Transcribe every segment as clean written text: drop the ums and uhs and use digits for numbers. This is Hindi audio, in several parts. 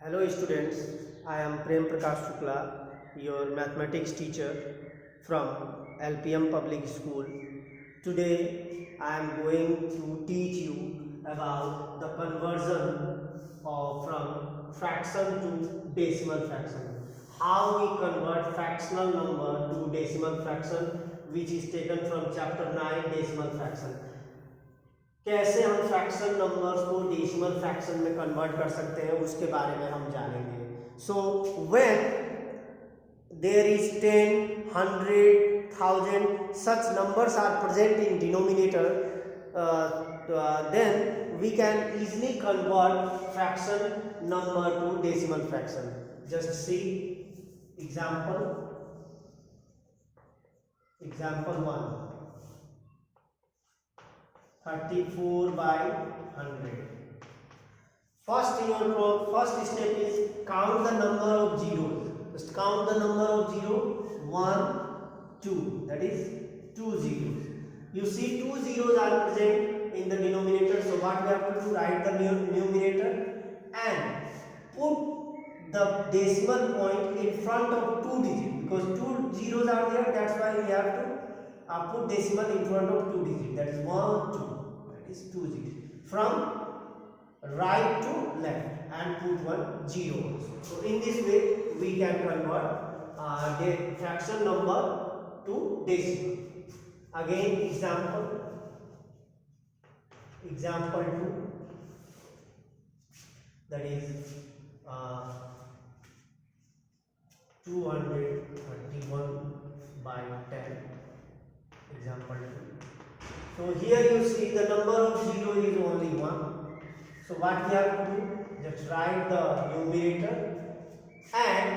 Hello students, I am Prem Prakash Shukla, your mathematics teacher from LPM Public School. Today I am going to teach you about the conversion of from fraction to decimal fraction. How we convert fractional number to decimal fraction, which is taken from chapter 9 decimal fraction. कैसे हम फ्रैक्शन नंबर्स को डेसिमल फ्रैक्शन में कन्वर्ट कर सकते हैं उसके बारे में हम जानेंगे. So when there is 10, 100, 1000 such numbers are present in denominator, then we can easily convert fraction number to decimal fraction. Just see example 1, 34 by 100. First step is count the number of zeros. Just count the number of zeros. 1, 2. That is 2 zeros. You see 2 zeros are present in the denominator. So what we have to do? Write the numerator and put the decimal point in front of 2 digits, because 2 zeros are there. That's why we have to put decimal in front of 2 digits. That is 1, 2. That is 2 digits. From right to left and put 1 0. So in this way we can convert the fraction number to decimal. Again example 2, that is 231 by 10. Example 2. So here you see the number of 0 is only 1. So what we have to do? Just write the numerator and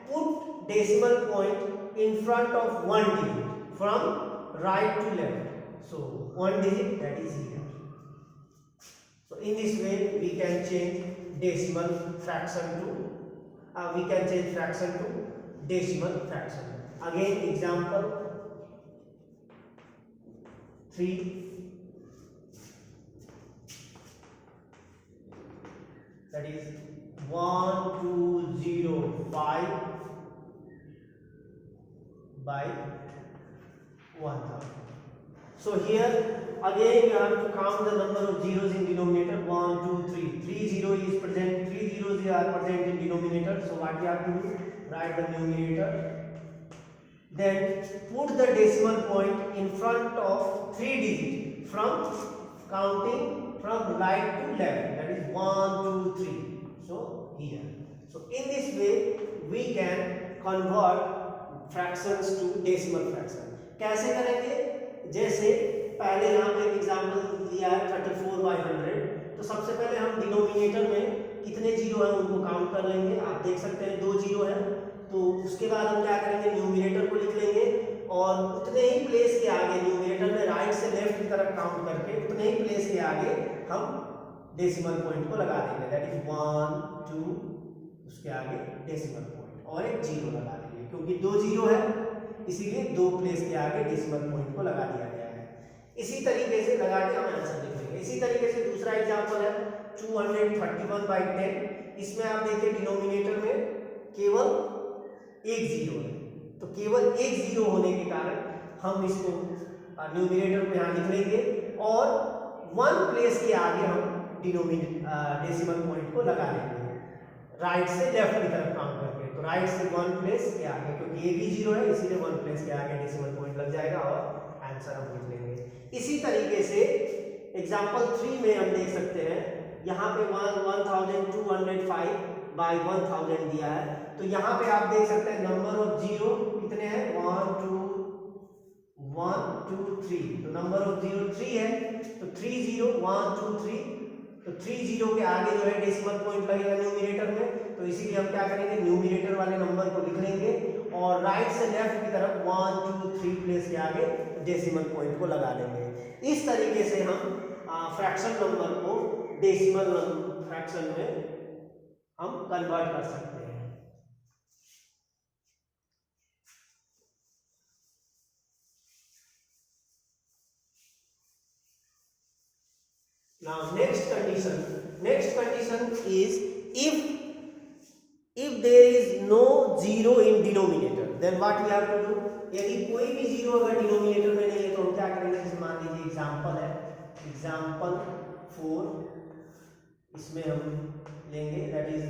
put decimal point in front of 1 digit from right to left. So 1 digit, that is here. So in this way we can change decimal fraction to decimal fraction. Again example 3, that is 1205 by 1000. So here again you have to count the number of zeros in denominator. 1, 2, 3. 3 zeros is present. 3 zeros are present in denominator. So what we have to do? Write the numerator. Then put the decimal point in front of 3 digits from counting from right to left. That is 1, 2, 3. So here. So in this way we can convert fractions to decimal fraction. कैसे करेंगे? जैसे पहले यहाँ पे एग्जाम्पल दिया है 34 by 100. तो सबसे पहले हम डिनोमिनेटर में कितने जीरो हैं उनको काउंट कर लेंगे. आप देख सकते हैं 2 जीरो है. तो उसके बाद हम क्या करेंगे? न्यूमिनेटर को लिख लेंगे और उतने ही प्लेस के आगे न्यूमिनेटर में राइट से लेफ्ट की तरफ काउंट करके उतने ही प्लेस के आगे हम डेसिमल पॉइंट को लगा देंगे. दैट इज 1, 2, उसके आगे डेसिमल पॉइंट और एक जीरो लगा देंगे, क्योंकि 2 जीरो है इसीलिए 2 प्लेस के आगे डेसिमल पॉइंट को लगा दिया गया है. इसी तरीके से लगा के हम आंसर लिख लेंगे. इसी तरीके से दूसरा एग्जांपल है 231 by 10. इसमें आप देखिए डिनोमिनेटर में केवल एक जीरो है. तो केवल एक जीरो होने के कारण हम इसको न्यूमिनेटर को यहाँ लिख लेंगे और 1 प्लेस के आगे हम डेसिमल पॉइंट को लगा लेंगे राइट से लेफ्ट की तरफ काउंट करके. तो राइट से 1 प्लेस के आगे, क्योंकि एक ही जीरो है इसीलिए 1 प्लेस के आगे डेसिमल पॉइंट लग जाएगा और आंसर हम लिख लेंगे. इसी तरीके से एग्जाम्पल 3 में हम देख सकते हैं यहाँ पे 1205 by 1000 दिया है. तो यहाँ पे आप देख सकते हैं नंबर ऑफ जीरो कितने हैं? 1, 2, 3. तो नंबर ऑफ जीरो 3 है. तो 3 0 1 2 3. तो 3 0 के आगे जो है डेसिमल पॉइंट लगेगा न्यूमिनेटर में. तो इसीलिए हम क्या करेंगे? न्यूमिनेटर वाले नंबर को लिख लेंगे और राइट से लेफ्ट की तरफ 1, 2, 3 प्लेस के आगे डेसिमल पॉइंट को लगा लेंगे. इस तरीके से हम फ्रैक्शन नंबर को डेसिमल फ्रैक्शन में हम कन्वर्ट कर सकते हैं. Now next condition is if there is no zero in denominator, then what we have to do? यदि कोई भी जीरो अगर डिनोमिनेटर में नहीं है तो हम क्या करेंगे? जैसे मान लीजिए एग्जांपल है, एग्जांपल 4, इसमें हम लेंगे दैट इज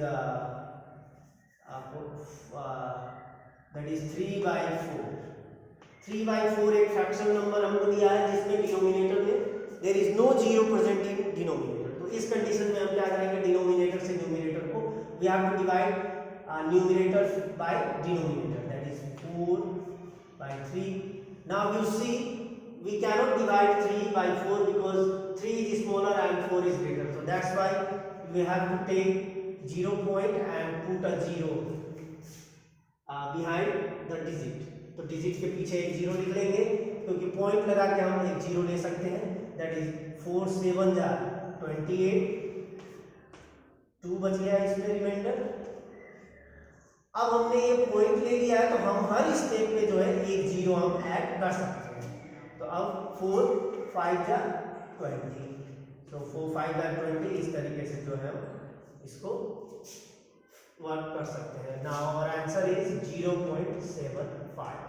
3/4। 3/4 एक फ्रैक्शन नंबर हमको दिया है जिसमें डिनोमिनेटर में there is no zero present in denominator. तो इस कंडीशन में हम क्या करेंगे? डिनोमिनेटर से न्यूमरेटर को we have to divide numerator by denominator, that is 4/3। Now you see we cannot divide 3/4 because 3 is smaller and 4 is greater, so that's why we have to take 0 point and put a 0 behind the digit। तो डिजिट के पीछे एक 0 लिख लेंगे क्योंकि पॉइंट लगा के हम एक 0 ले सकते हैं, दैट इज 4 7 जा 28, 2 बच गया इसमें रिमाइंडर। अब हमने ये पॉइंट ले लिया है तो हम हर स्टेप पे जो है एक 0 हम ऐड कर सकते हैं। तो अब 4 5 जा 20, तो 4 5 जा 20, इस तरीके से जो है इसको वर्क कर सकते हैं। Now our answer is 0.75।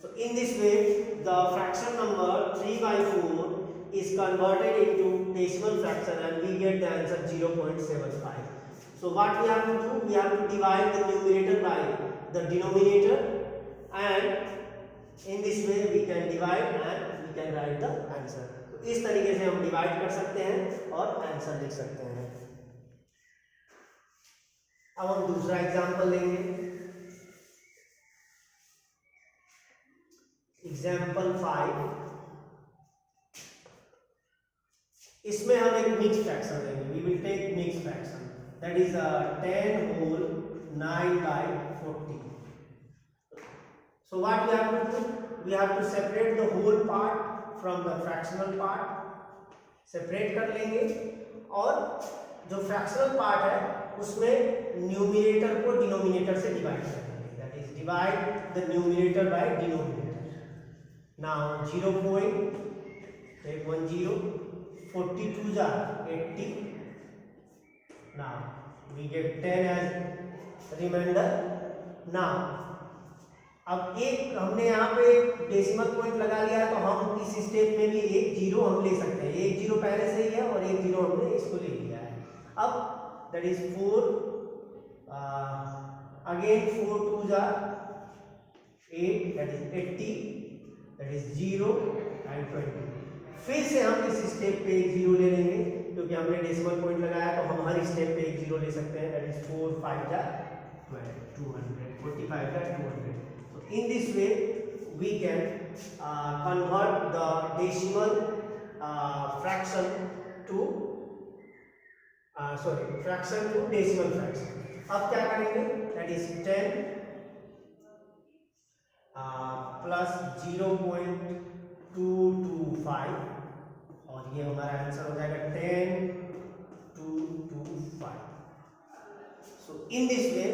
So in this way the fraction number 3/4 is converted into decimal fraction and we get the answer 0.75. So what we have to do? We have to divide the numerator by the denominator, and in this way we can divide and we can write the answer। तो इस तरीके से हम डिवाइड कर सकते हैं और आंसर लिख सकते हैं। अब हम दूसरा एग्जांपल लेंगे, एग्जांपल 5। इसमें हम एक मिक्स फ्रैक्शन लेंगे, we will take mix fraction, that is 10 whole 9/40। So what we have to do? We have to separate the whole part from the fractional part, separate कर लेंगे और जो फ्रैक्शनल पार्ट है उसमें न्यूमरेटर को डिनोमिनेटर से डिवाइड कर देंगे, that is divide the numerator by denominator. Now 0.10 42 जा 80, now we get 10 as reminder. Now अब एक हमने यहाँ पे डेसिमल पॉइंट लगा लिया है तो हम इस स्टेप में भी एक 0 हम ले सकते हैं, एक 0 पहले से ही है और एक 0 हमने इसको ले लिया है। अब दैट इज 4 अगेन 4 2 जा 8, that is 80, that is 0 and 20। फिर से हम इस स्टेप पे एक 0 ले लेंगे क्योंकि हमने डेसिमल पॉइंट लगाया तो हम हर स्टेप पे एक 0 ले सकते हैं, दैट इज 4 5 जा 12 200 45 जा 200। In this way we can convert the decimal fraction to fraction to decimal fraction। अब क्या करेंगे? that is 10 plus 0.225 और ये हमारा आंसर हो जाएगा 10,225। so in this way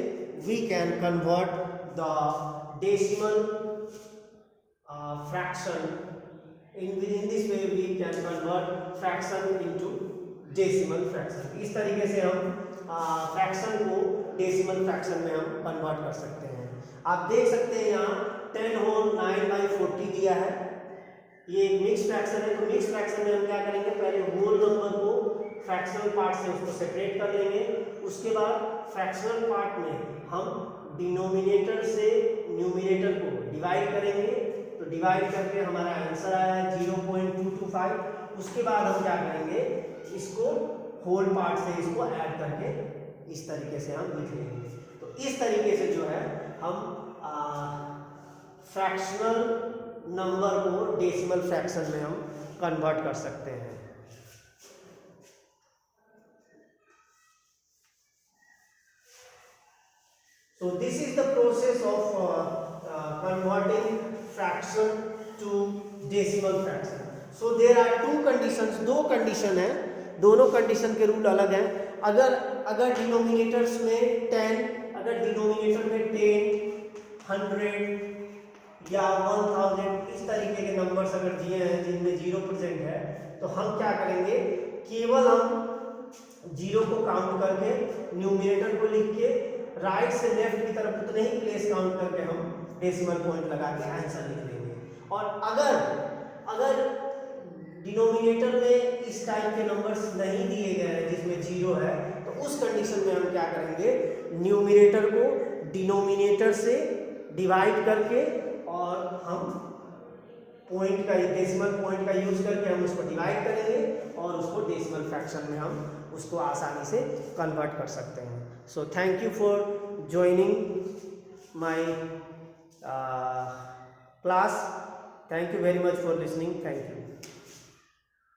we can convert the decimal fraction in this way we can convert fraction into decimal fraction। इस तरीके से हम फ्रैक्शन को डेसिमल फ्रैक्शन में हम कन्वर्ट कर सकते हैं। आप देख सकते हैं यहाँ 10 होल 9/40 दिया है, ये एक मिक्स फ्रैक्शन है। तो मिक्स फ्रैक्शन में हम क्या करेंगे? पहले होल नंबर को फ्रैक्शनल पार्ट से उसको सेपरेट कर लेंगे, उसके बाद फ्रैक्शनल पार्ट में हम डिनोमिनेटर से न्यूमरेटर को डिवाइड करेंगे। तो डिवाइड करके हमारा आंसर आया है 0.225। उसके बाद हम क्या करेंगे? इसको होल पार्ट से इसको ऐड करके इस तरीके से हम लिख लेंगे। तो इस तरीके से जो है हम फ्रैक्शनल नंबर को डेसिमल फ्रैक्शन में हम कन्वर्ट कर सकते हैं। So this is the process of converting fraction to decimal fraction। So there are two conditions, दो कंडीशन है, दोनों कंडीशन के रूल अलग हैं। अगर डिनोमिनेटर्स में 10, अगर डिनोमिनेटर में 10, 100 या 1000 इस तरीके के नंबर्स अगर दिए हैं जिनमें 0% है तो हम क्या करेंगे? केवल हम 0 को काउंट करके न्यूमरेटर को लिख के राइट से लेफ्ट की तरफ उतने ही प्लेस काउंट करके हम डेसिमल पॉइंट लगा के आंसर लिख लेंगे। और अगर डिनोमिनेटर में इस टाइप के नंबर्स नहीं दिए गए हैं जिसमें जीरो है, तो उस कंडीशन में हम क्या करेंगे, न्यूमिनेटर को डिनोमिनेटर से डिवाइड करके और हम पॉइंट का, डेसिमल पॉइंट का यूज करके हम उसको डिवाइड करेंगे और उसको डेसिमल फ्रैक्शन में हम उसको आसानी से कन्वर्ट कर सकते हैं। So thank you for joining my class, thank you very much for listening, thank you.